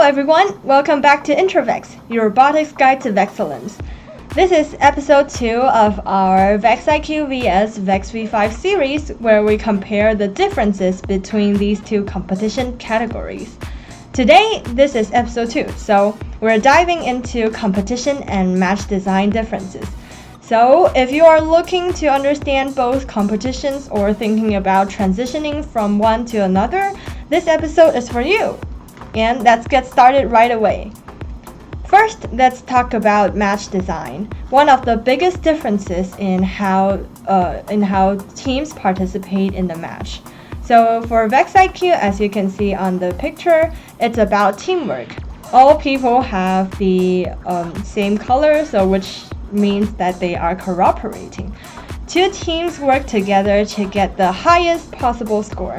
everyone, welcome back to IntroVEX, your robotics guide to Vexcellence. This is episode 2 of our VEX IQ vs VEX V5 series, where we compare the differences between these two competition categories. Today, this is episode 2, so we're diving into competition and match design differences. So, if you are looking to understand both competitions or thinking about transitioning from one to another, this episode is for you. And let's get started right away. First, let's talk about match design. One of the biggest differences in how teams participate in the match. So for VEX IQ, as you can see on the picture, it's about teamwork. All people have the same color, so which means that they are cooperating. Two teams work together to get the highest possible score.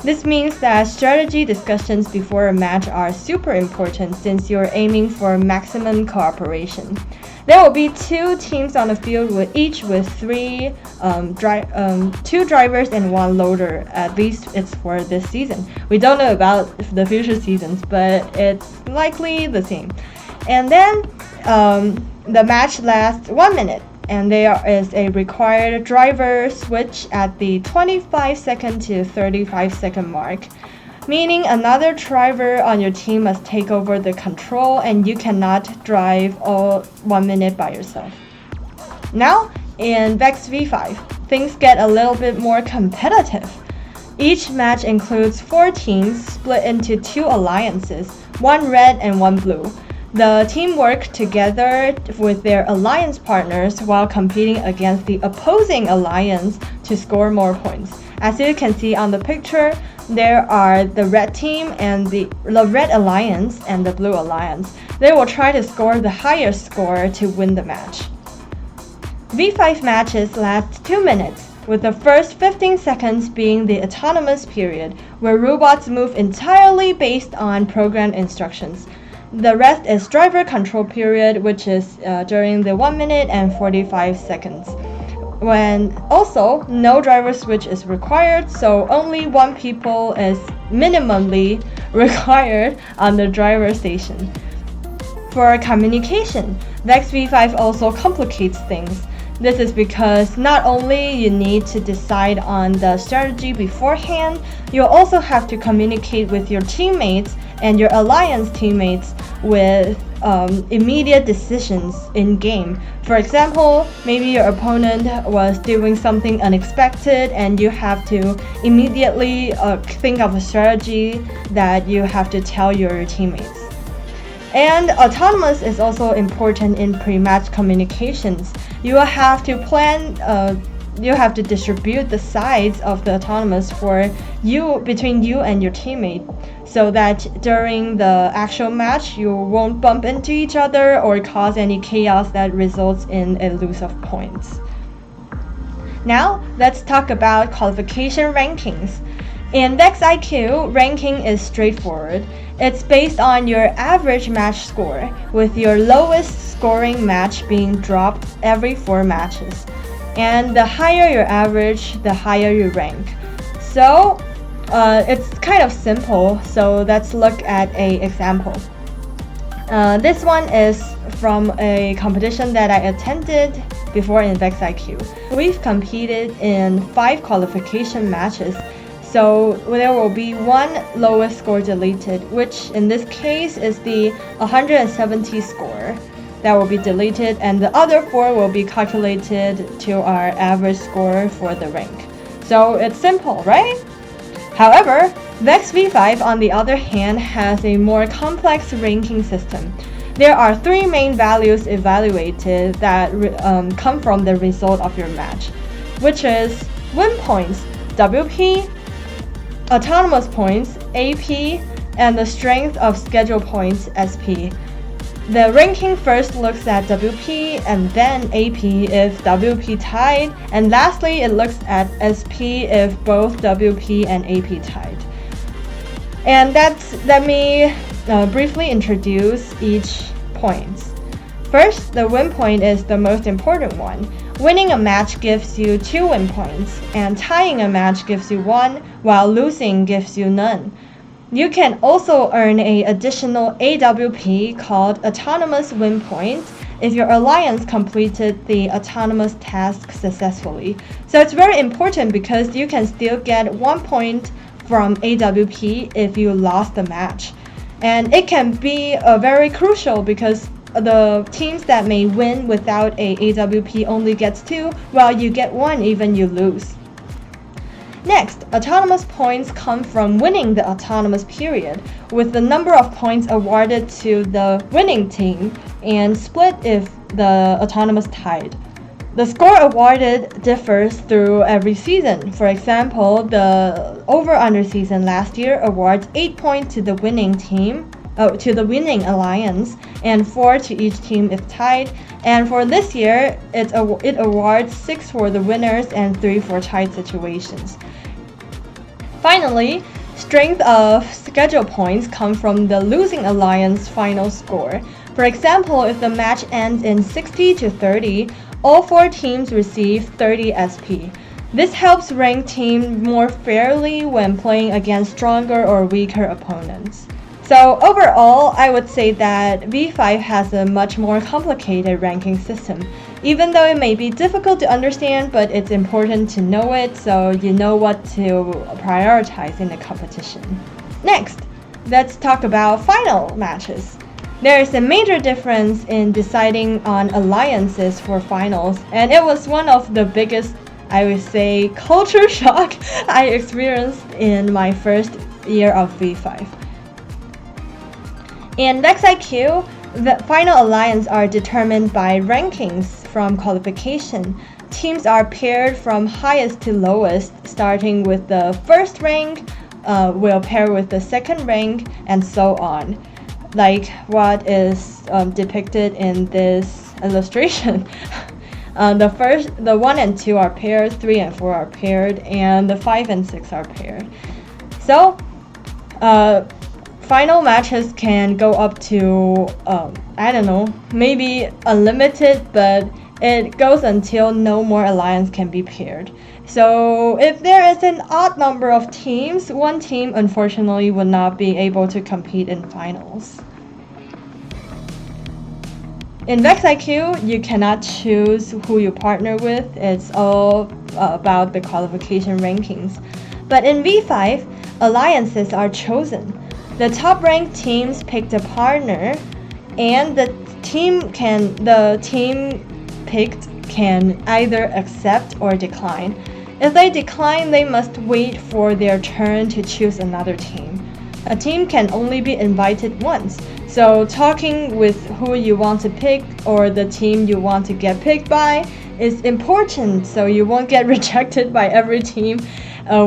This means that strategy discussions before a match are super important since you're aiming for maximum cooperation. There will be two teams on the field each with two drivers and one loader. At least it's for this season. We don't know about the future seasons, but it's likely the same. And then the match lasts 1 minute. And there is a required driver switch at the 25-second to 35-second mark, meaning another driver on your team must take over the control and you cannot drive all 1 minute by yourself. Now, in VEX V5, things get a little bit more competitive. Each match includes 4 teams split into 2 alliances, one red and one blue. The team work together with their alliance partners while competing against the opposing alliance to score more points. As you can see on the picture, there are the red team and the red alliance and the blue alliance. They will try to score the highest score to win the match. V5 matches last 2 minutes, with the first 15 seconds being the autonomous period, where robots move entirely based on programmed instructions. The rest is driver control period, which is during the 1 minute and 45 seconds. When also no driver switch is required, so only one people is minimally required on the driver station. For communication, VEX V5 also complicates things. This is because not only you need to decide on the strategy beforehand, you also have to communicate with your teammates and your alliance teammates with immediate decisions in game. For example, maybe your opponent was doing something unexpected and you have to immediately think of a strategy that you have to tell your teammates. And autonomous is also important in pre-match communications. You will have to plan, you have to distribute the sides of the autonomous for between you and your teammate, so that during the actual match you won't bump into each other or cause any chaos that results in a loss of points. Now, let's talk about qualification rankings. In VEX IQ, ranking is straightforward. It's based on your average match score, with your lowest scoring match being dropped every 4 matches. And the higher your average, the higher your rank. So, it's kind of simple, so let's look at an example. This one is from a competition that I attended before in VEX IQ. We've competed in 5 qualification matches. So there will be one lowest score deleted, which in this case is the 170 score that will be deleted, and the other 4 will be calculated to our average score for the rank. So it's simple, right? However, VEX V5 on the other hand has a more complex ranking system. There are 3 main values evaluated that come from the result of your match, which is win points, WP, autonomous points, AP, and the strength of schedule points, SP. The ranking first looks at WP and then AP if WP tied, and lastly it looks at SP if both WP and AP tied. And let me briefly introduce each point. First, the win point is the most important one. Winning a match gives you 2 win points, and tying a match gives you 1, while losing gives you none. You can also earn an additional AWP called Autonomous Win Point if your alliance completed the autonomous task successfully. So it's very important because you can still get 1 point from AWP if you lost the match. And it can be very crucial because the teams that may win without a AWP only gets 2, while you get 1 even you lose. Next, autonomous points come from winning the autonomous period, with the number of points awarded to the winning team and split if the autonomous tied. The score awarded differs through every season. For example, the over-under season last year awards 8 points to the winning team, to the winning alliance, and 4 to each team if tied. And for this year, it awards 6 for the winners and 3 for tied situations. Finally, strength of schedule points come from the losing alliance final score. For example, if the match ends in 60-30, all 4 teams receive 30 SP. This helps rank teams more fairly when playing against stronger or weaker opponents. So overall, I would say that V5 has a much more complicated ranking system. Even though it may be difficult to understand, but it's important to know it so you know what to prioritize in the competition. Next, let's talk about final matches. There is a major difference in deciding on alliances for finals, and it was one of the biggest, I would say, culture shock I experienced in my first year of V5. In VEX IQ, the final alliance are determined by rankings from qualification. Teams are paired from highest to lowest, starting with the first rank, will pair with the second rank, and so on. Like what is depicted in this illustration. The 1 and 2 are paired, 3 and 4 are paired, and the 5 and 6 are paired. So, final matches can go up to, I don't know, maybe unlimited, but it goes until no more alliance can be paired. So if there is an odd number of teams, one team unfortunately would not be able to compete in finals. In VEX IQ, you cannot choose who you partner with. It's all about the qualification rankings. But in V5, alliances are chosen. The top-ranked teams pick a partner, and the team picked can either accept or decline. If they decline, they must wait for their turn to choose another team. A team can only be invited once, so talking with who you want to pick or the team you want to get picked by is important so you won't get rejected by every team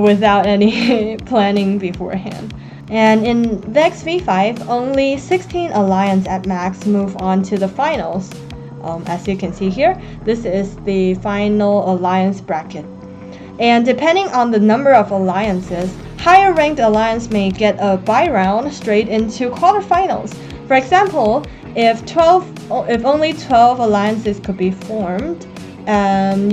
without any planning beforehand. And in VEX V5, only 16 alliance at max move on to the finals. As you can see here, this is the final alliance bracket. And depending on the number of alliances, higher ranked alliance may get a bye round straight into quarterfinals. For example, if only 12 alliances could be formed,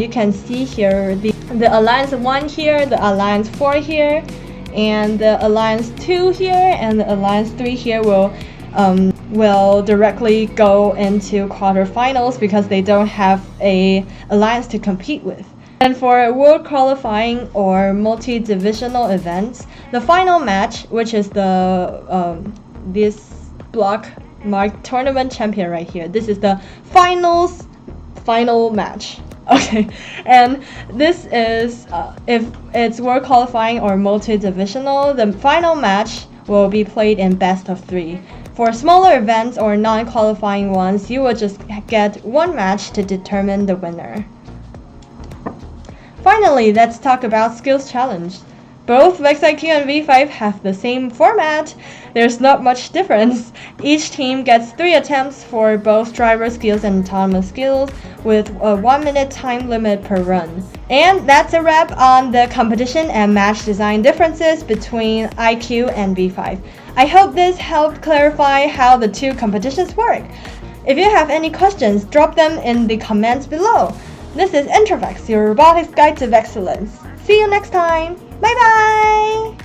you can see here the alliance 1 here, the alliance 4 here, and the alliance 2 here, and the alliance 3 here will directly go into quarterfinals because they don't have a alliance to compete with. And for world qualifying or multi-divisional events, the final match, which is the this block marked tournament champion right here, this is the final match. Okay, and this is if it's world qualifying or multi-divisional, the final match will be played in best of 3. For smaller events or non-qualifying ones, you will just get one match to determine the winner. Finally, let's talk about skills challenge. Both VEX IQ and V5 have the same format. There's not much difference. Each team gets 3 attempts for both driver skills and autonomous skills with a 1-minute time limit per run. And that's a wrap on the competition and match design differences between IQ and V5. I hope this helped clarify how the two competitions work. If you have any questions, drop them in the comments below. This is IntroVEX, your robotics guide to excellence. See you next time. Bye bye!